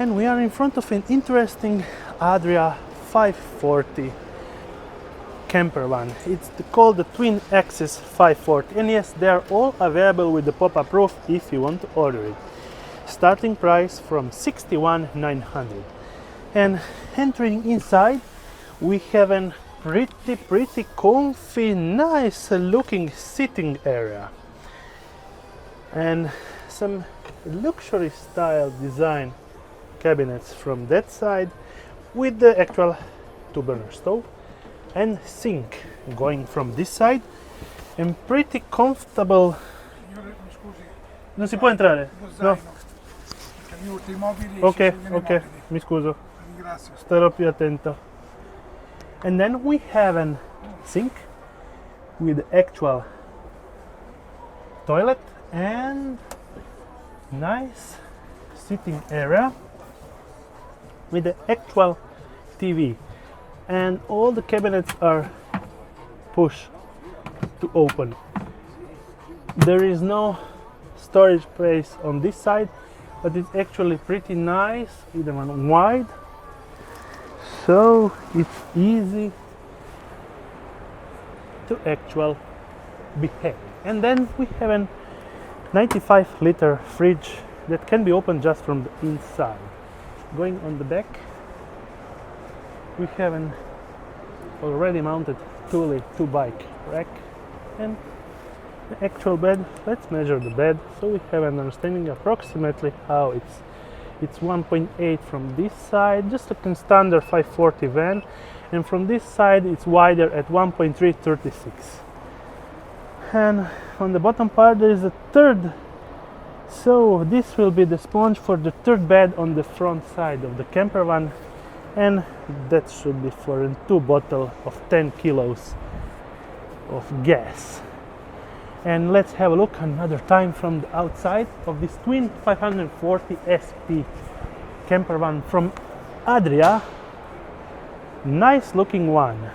And we are in front of an interesting Adria 540 campervan. It's called the twin Axess 540, and yes, they are all available with the pop-up roof if you want to order it. Starting price from 61,900. And entering inside, we have a pretty comfy, nice looking sitting area and some luxury style design cabinets from that side with the actual 2-burner stove and sink going from this side, and pretty comfortable. Non si può entrare? No. Ok, mi scuso. Starò più attento. And then we have a sink with actual toilet and nice sitting area with the actual TV, and all the cabinets are push to open. There is no storage space on this side, but it's actually pretty nice, even wide, so it's easy to actually behave. And then we have a 95-liter fridge that can be opened just from the inside. Going on the back, we have an already mounted two-bike rack and the actual bed. Let's measure the bed so we have an understanding approximately how it's 1.8 from this side, just like a standard 540 van, and from this side it's wider at 1.336. And on the bottom part there is a third, so this will be the sponge for the third bed on the front side of the campervan, and that should be for a 2 bottle of 10 kilos of gas. And let's have a look another time from the outside of this twin 540 SP campervan from Adria. Nice looking one.